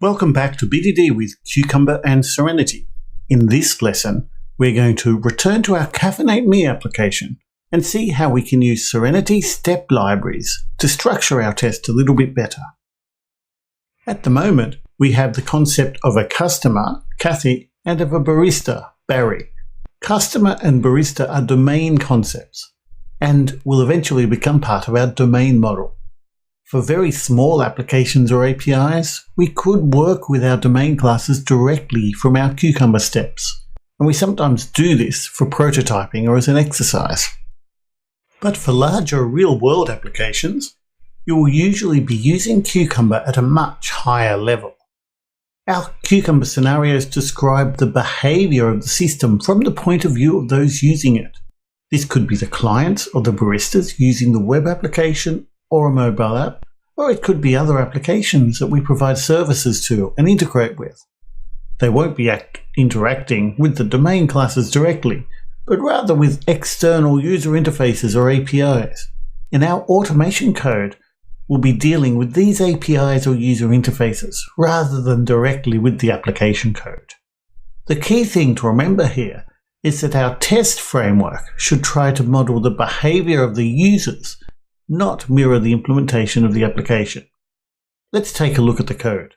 Welcome back to BDD with Cucumber and Serenity. In this lesson, we're going to return to our Caffeinate Me application and see how we can use Serenity Step libraries to structure our test a little bit better. At the moment, we have the concept of a customer, Kathy, and of a barista, Barry. Customer and barista are domain concepts and will eventually become part of our domain model. For very small applications or APIs, we could work with our domain classes directly from our Cucumber steps, and we sometimes do this for prototyping or as an exercise. But for larger real-world applications, you will usually be using Cucumber at a much higher level. Our Cucumber scenarios describe the behavior of the system from the point of view of those using it. This could be the clients or the baristas using the web application or a mobile app, or it could be other applications that we provide services to and integrate with. They won't be interacting with the domain classes directly, but rather with external user interfaces or APIs. In our automation code, we'll be dealing with these APIs or user interfaces rather than directly with the application code. The key thing to remember here is that our test framework should try to model the behavior of the users, not mirror the implementation of the application. Let's take a look at the code.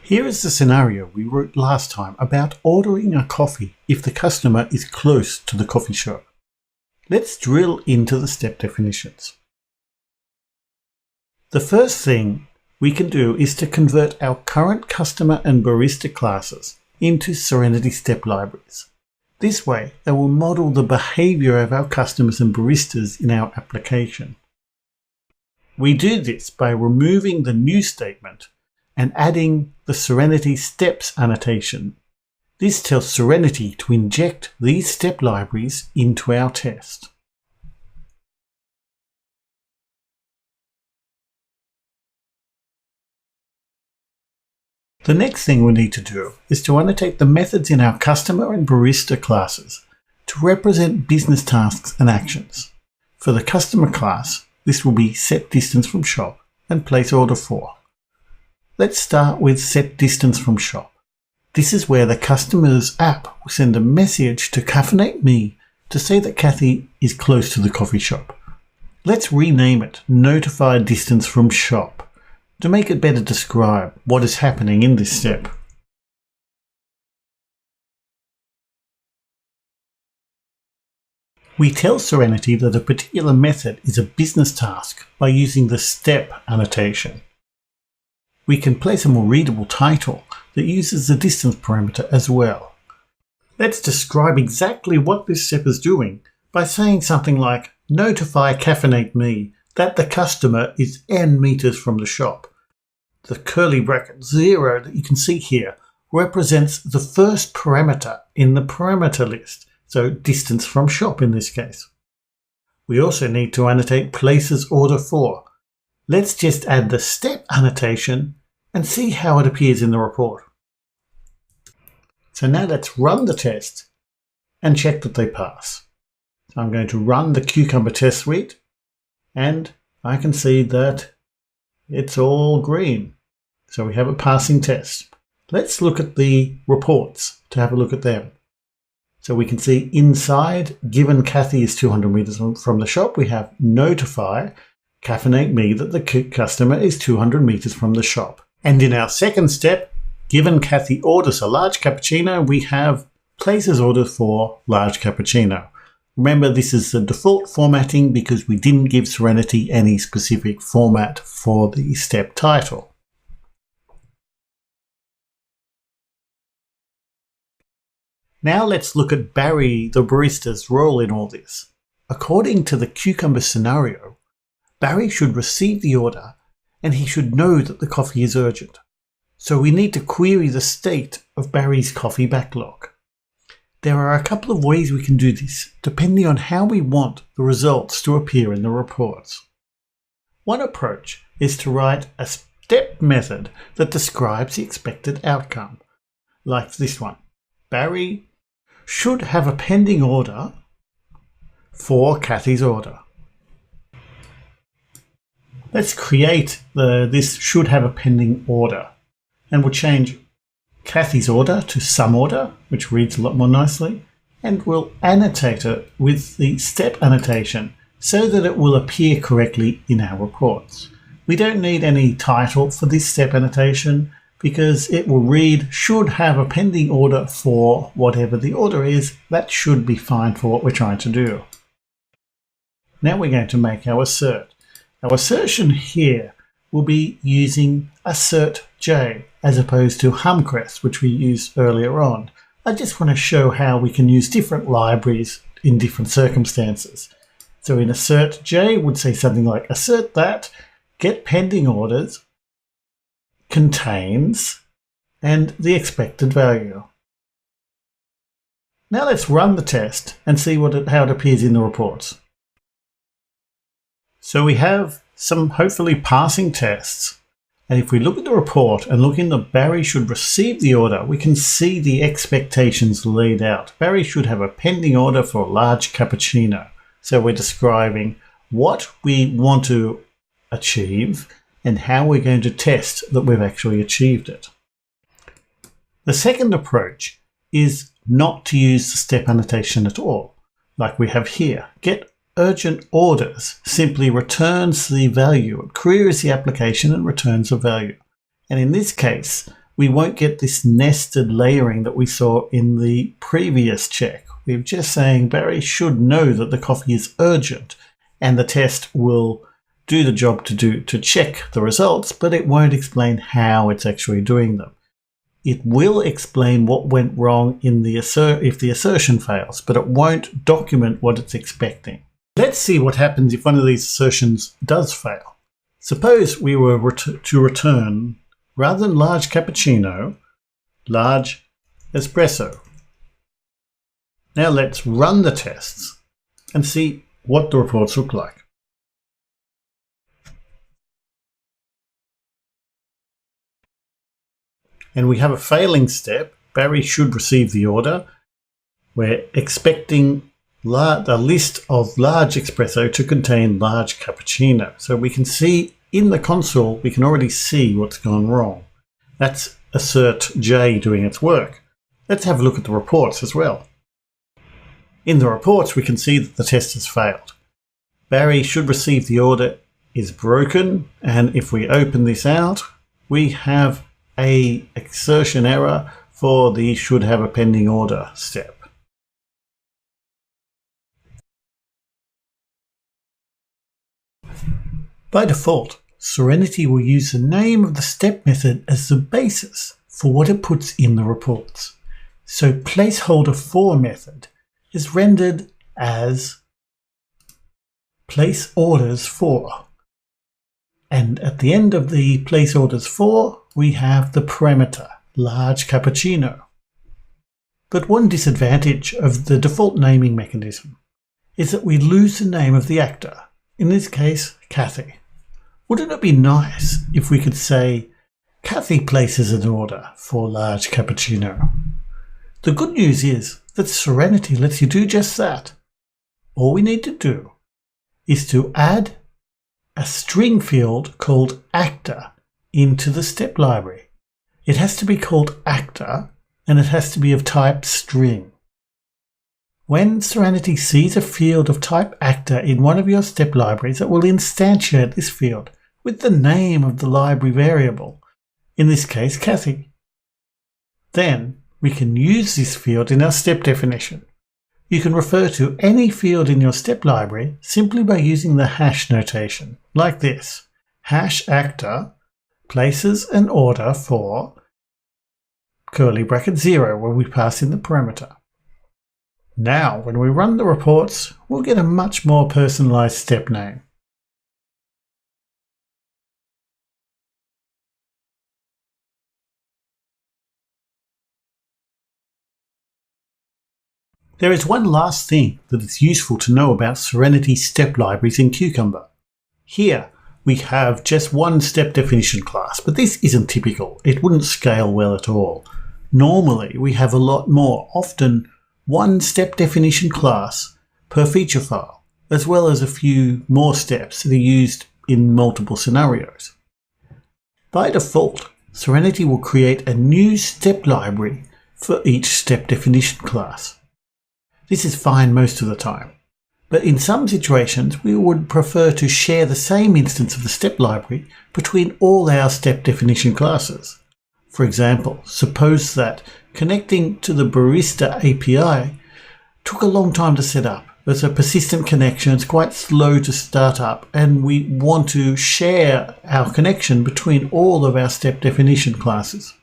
Here is the scenario we wrote last time about ordering a coffee if the customer is close to the coffee shop. Let's drill into the step definitions. The first thing we can do is to convert our current customer and barista classes into Serenity Step libraries. This way, they will model the behavior of our customers and baristas in our application. We do this by removing the new statement and adding the Serenity Steps annotation. This tells Serenity to inject these step libraries into our test. The next thing we need to do is to annotate the methods in our customer and barista classes to represent business tasks and actions. For the customer class, this will be set distance from shop and place order for. Let's start with set distance from shop. This is where the customer's app will send a message to Caffeinate Me to say that Kathy is close to the coffee shop. Let's rename it Notify Distance from Shop to make it better describe what is happening in this step. We tell Serenity that a particular method is a business task by using the step annotation. We can place a more readable title that uses the distance parameter as well. Let's describe exactly what this step is doing by saying something like Notify Caffeinate Me that the customer is n meters from the shop. The curly bracket 0 that you can see here represents the first parameter in the parameter list, so distance from shop in this case. We also need to annotate places order for. Let's just add the step annotation and see how it appears in the report. So now let's run the test and check that they pass. So I'm going to run the Cucumber test suite, and I can see that it's all green. So we have a passing test. Let's look at the reports to have a look at them. So we can see inside, given Kathy is 200 meters from the shop, we have Notify Caffeinate Me that the customer is 200 meters from the shop. And in our second step, given Kathy orders a large cappuccino, we have Places order for large cappuccino. Remember, this is the default formatting because we didn't give Serenity any specific format for the step title. Now let's look at Barry, the barista's role in all this. According to the Cucumber scenario, Barry should receive the order and he should know that the coffee is urgent. So we need to query the state of Barry's coffee backlog. There are a couple of ways we can do this, depending on how we want the results to appear in the reports. One approach is to write a step method that describes the expected outcome, like this one. Barry should have a pending order for Kathy's order. Let's create this should have a pending order, and we'll change Kathy's order to some order, which reads a lot more nicely, and we'll annotate it with the step annotation so that it will appear correctly in our reports. We don't need any title for this step annotation because it will read should have a pending order for whatever the order is. That should be fine for what we're trying to do. Now we're going to make our assert. Our assertion here will be using assert J as opposed to humcrest, which we used earlier on. I just want to show how we can use different libraries in different circumstances. So in assert J would say something like assert that get pending orders contains and the expected value. Now let's run the test and see how it appears in the reports. So we have some hopefully passing tests, and if we look at the report and look in the Barry should receive the order, we can see the expectations laid out. Barry should have a pending order for a large cappuccino. So we're describing what we want to achieve and how we're going to test that we've actually achieved it. The second approach is not to use the step annotation at all, like we have here. Get urgent orders simply returns the value. It queries the application and returns a value. And in this case, we won't get this nested layering that we saw in the previous check. We're just saying Barry should know that the coffee is urgent, and the test will do the job to check the results, but it won't explain how it's actually doing them. It will explain what went wrong in if the assertion fails, but it won't document what it's expecting. Let's see what happens if one of these assertions does fail. Suppose we were to return, rather than large cappuccino, large espresso. Now let's run the tests and see what the reports look like. And we have a failing step. Barry should receive the order. We're expecting the list of large espresso to contain large cappuccino. So we can see in the console, we can already see what's gone wrong. That's assert J doing its work. Let's have a look at the reports as well. In the reports, we can see that the test has failed. Barry should receive the order is broken. And if we open this out, we have a assertion error for the should have a pending order step. By default, Serenity will use the name of the step method as the basis for what it puts in the reports. So placeholder for method is rendered as place orders for. And at the end of the place orders for, we have the parameter, large cappuccino. But one disadvantage of the default naming mechanism is that we lose the name of the actor, in this case, Kathy. Wouldn't it be nice if we could say, Kathy places an order for large cappuccino? The good news is that Serenity lets you do just that. All we need to do is to add a string field called actor into the step library. It has to be called actor and it has to be of type string. When Serenity sees a field of type actor in one of your step libraries, it will instantiate this field with the name of the library variable, in this case Kathy. Then we can use this field in our step definition. You can refer to any field in your step library simply by using the hash notation, like this. Hash actor places an order for curly bracket 0 where we pass in the parameter. Now, when we run the reports, we'll get a much more personalized step name. There is one last thing that is useful to know about Serenity step libraries in Cucumber. Here, we have just one step definition class, but this isn't typical. It wouldn't scale well at all. Normally, we have a lot more, often one step definition class per feature file, as well as a few more steps that are used in multiple scenarios. By default, Serenity will create a new step library for each step definition class. This is fine most of the time, but in some situations we would prefer to share the same instance of the step library between all our step definition classes. For example, suppose that connecting to the Barista API took a long time to set up. It's a persistent connection, it's quite slow to start up, and we want to share our connection between all of our step definition classes.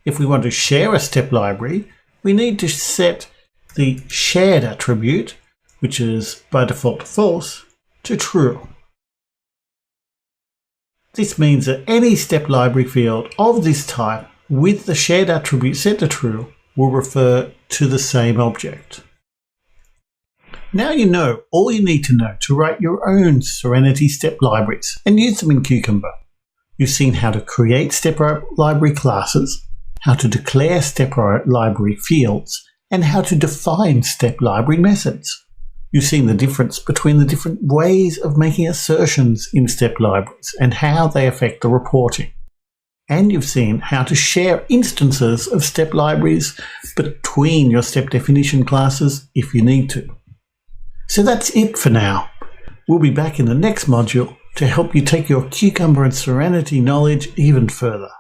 If we want to share a step library, we need to set the shared attribute, which is by default false, to true. This means that any step library field of this type with the shared attribute set to true will refer to the same object. Now you know all you need to know to write your own Serenity step libraries and use them in Cucumber. You've seen how to create step library classes, how to declare step library fields, and how to define step library methods. You've seen the difference between the different ways of making assertions in step libraries and how they affect the reporting. And you've seen how to share instances of step libraries between your step definition classes if you need to. So that's it for now. We'll be back in the next module to help you take your Cucumber and Serenity knowledge even further.